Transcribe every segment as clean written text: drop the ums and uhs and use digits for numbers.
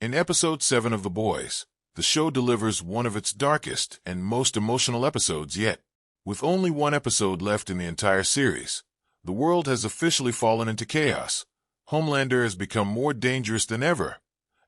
In Episode 7 of The Boys, the show delivers one of its darkest and most emotional episodes yet. With only one episode left in the entire series, the world has officially fallen into chaos. Homelander has become more dangerous than ever,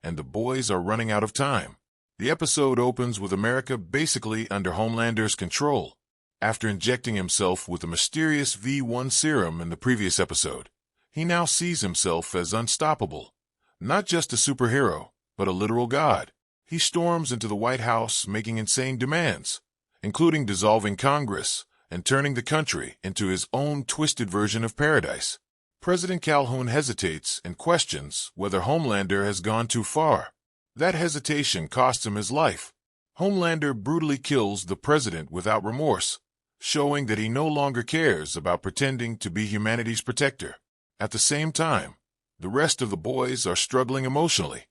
and the boys are running out of time. The episode opens with America basically under Homelander's control, after injecting himself with a mysterious V1 serum in the previous episode. He now sees himself as unstoppable, not just a superhero, but a literal god. He storms into the White House making insane demands, including dissolving Congress and turning the country into his own twisted version of paradise. President Calhoun hesitates and questions whether Homelander has gone too far. That hesitation costs him his life. Homelander brutally kills the president without remorse, showing that he no longer cares about pretending to be humanity's protector. At the same time, the rest of the boys are struggling emotionally.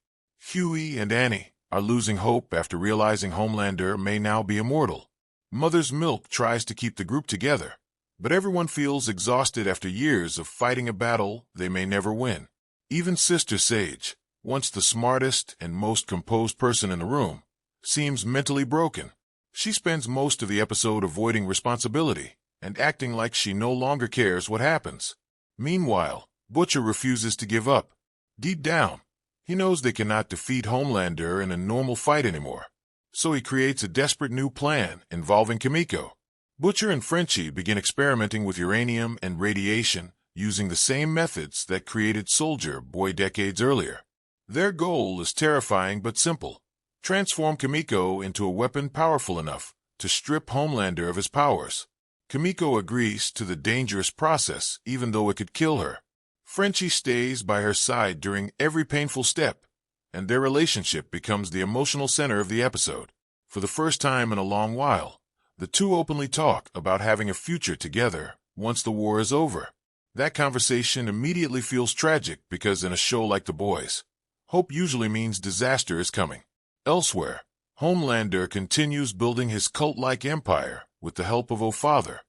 Huey and Annie are losing hope after realizing Homelander may now be immortal. Mother's Milk tries to keep the group together, but everyone feels exhausted after years of fighting a battle they may never win. Even Sister Sage, once the smartest and most composed person in the room, seems mentally broken. She spends most of the episode avoiding responsibility and acting like she no longer cares what happens. Meanwhile, Butcher refuses to give up. Deep down, he knows they cannot defeat Homelander in a normal fight anymore, so he creates a desperate new plan involving Kimiko. Butcher and Frenchie begin experimenting with uranium and radiation using the same methods that created Soldier Boy decades earlier. Their goal is terrifying but simple: transform Kimiko into a weapon powerful enough to strip Homelander of his powers. Kimiko agrees to the dangerous process even though it could kill her. Frenchie stays by her side during every painful step, and their relationship becomes the emotional center of the episode. For the first time in a long while, the two openly talk about having a future together once the war is over. That conversation immediately feels tragic because in a show like The Boys, hope usually means disaster is coming. Elsewhere, Homelander continues building his cult-like empire with the help of O'Father,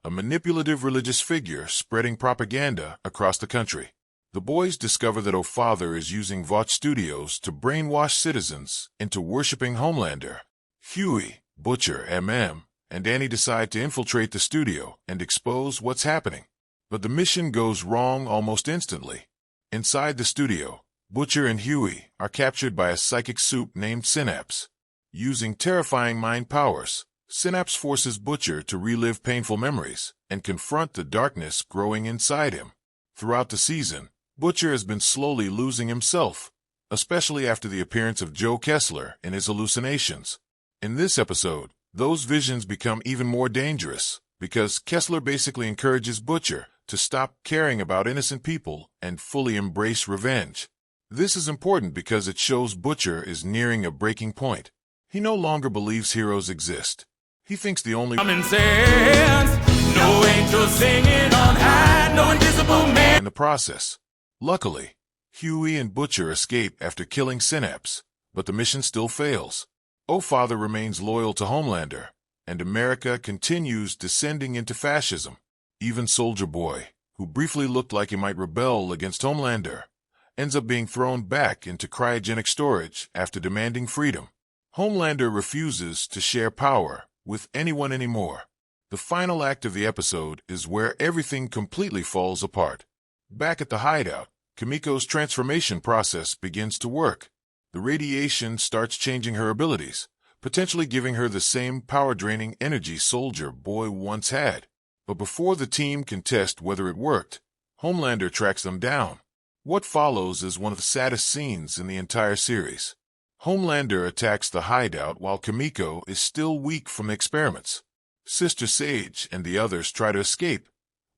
a manipulative religious figure spreading propaganda across the country. The boys discover that O'Father is using Vought Studios to brainwash citizens into worshipping Homelander. Huey, Butcher, and Annie decide to infiltrate the studio and expose what's happening. But the mission goes wrong almost instantly. Inside the studio, Butcher and Huey are captured by a psychic soup named Synapse. Using terrifying mind powers, Synapse forces Butcher to relive painful memories and confront the darkness growing inside him. Throughout the season, Butcher has been slowly losing himself, especially after the appearance of Joe Kessler in his hallucinations. In this episode, those visions become even more dangerous because Kessler basically encourages Butcher to stop caring about innocent people and fully embrace revenge. This is important because it shows Butcher is nearing a breaking point. He no longer believes heroes exist. He thinks the only common sense, no angel singing on high, no invisible man in the process. Luckily, Huey and Butcher escape after killing Synapse, but the mission still fails. O'Father remains loyal to Homelander, and America continues descending into fascism. Even Soldier Boy, who briefly looked like he might rebel against Homelander, ends up being thrown back into cryogenic storage after demanding freedom. Homelander refuses to share power with anyone anymore. The final act of the episode is where everything completely falls apart. Back at the hideout, Kimiko's transformation process begins to work. The radiation starts changing her abilities, potentially giving her the same power-draining energy Soldier Boy once had. But before the team can test whether it worked, Homelander tracks them down. What follows is one of the saddest scenes in the entire series. Homelander attacks the hideout while Kimiko is still weak from the experiments. Sister Sage and the others try to escape,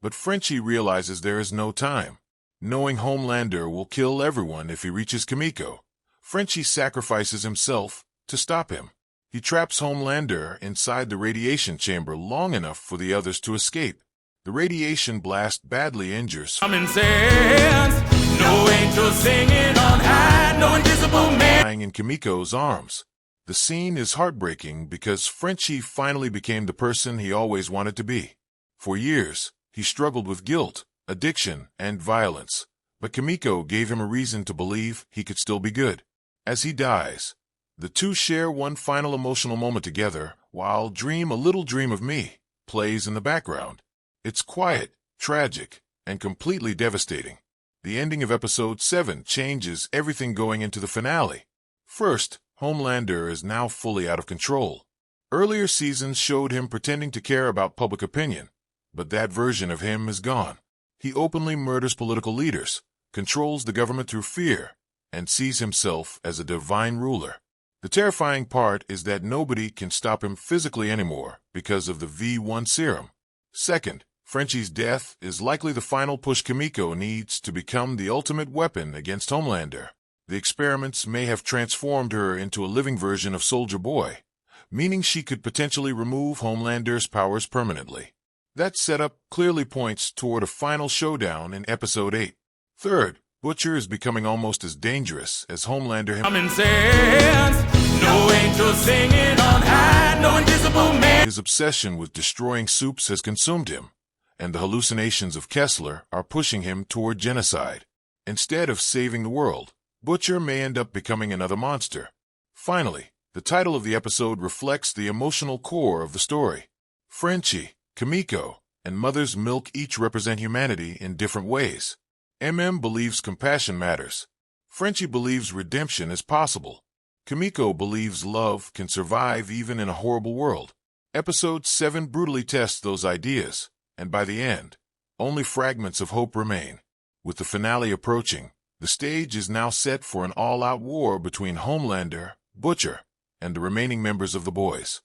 but Frenchie realizes there is no time. Knowing Homelander will kill everyone if he reaches Kimiko, Frenchie sacrifices himself to stop him. He traps Homelander inside the radiation chamber long enough for the others to escape. The radiation blast badly injures common sense, no angel singing on high, no invisible man lying in Kimiko's arms. The scene is heartbreaking because Frenchie finally became the person he always wanted to be. For years, he struggled with guilt, addiction, and violence, but Kimiko gave him a reason to believe he could still be good. As he dies, the two share one final emotional moment together while Dream a Little Dream of Me plays in the background. It's quiet, tragic, and completely devastating. The ending of episode 7 changes everything going into the finale. First, Homelander is now fully out of control. Earlier seasons showed him pretending to care about public opinion, but that version of him is gone. He openly murders political leaders, controls the government through fear, and sees himself as a divine ruler. The terrifying part is that nobody can stop him physically anymore because of the V1 serum. Second, Frenchie's death is likely the final push Kimiko needs to become the ultimate weapon against Homelander. The experiments may have transformed her into a living version of Soldier Boy, meaning she could potentially remove Homelander's powers permanently. That setup clearly points toward a final showdown in episode 8. Third, Butcher is becoming almost as dangerous as Homelander himself. No angel singing on high, no invisible man. His obsession with destroying soups has consumed him, and the hallucinations of Kessler are pushing him toward genocide. Instead of saving the world, Butcher may end up becoming another monster. Finally, the title of the episode reflects the emotional core of the story. Frenchie, Kimiko, and Mother's Milk each represent humanity in different ways. Believes compassion matters. Frenchie believes redemption is possible. Kimiko believes love can survive even in a horrible world. Episode 7 brutally tests those ideas, and by the end, only fragments of hope remain. With the finale approaching, the stage is now set for an all-out war between Homelander, Butcher, and the remaining members of the Boys.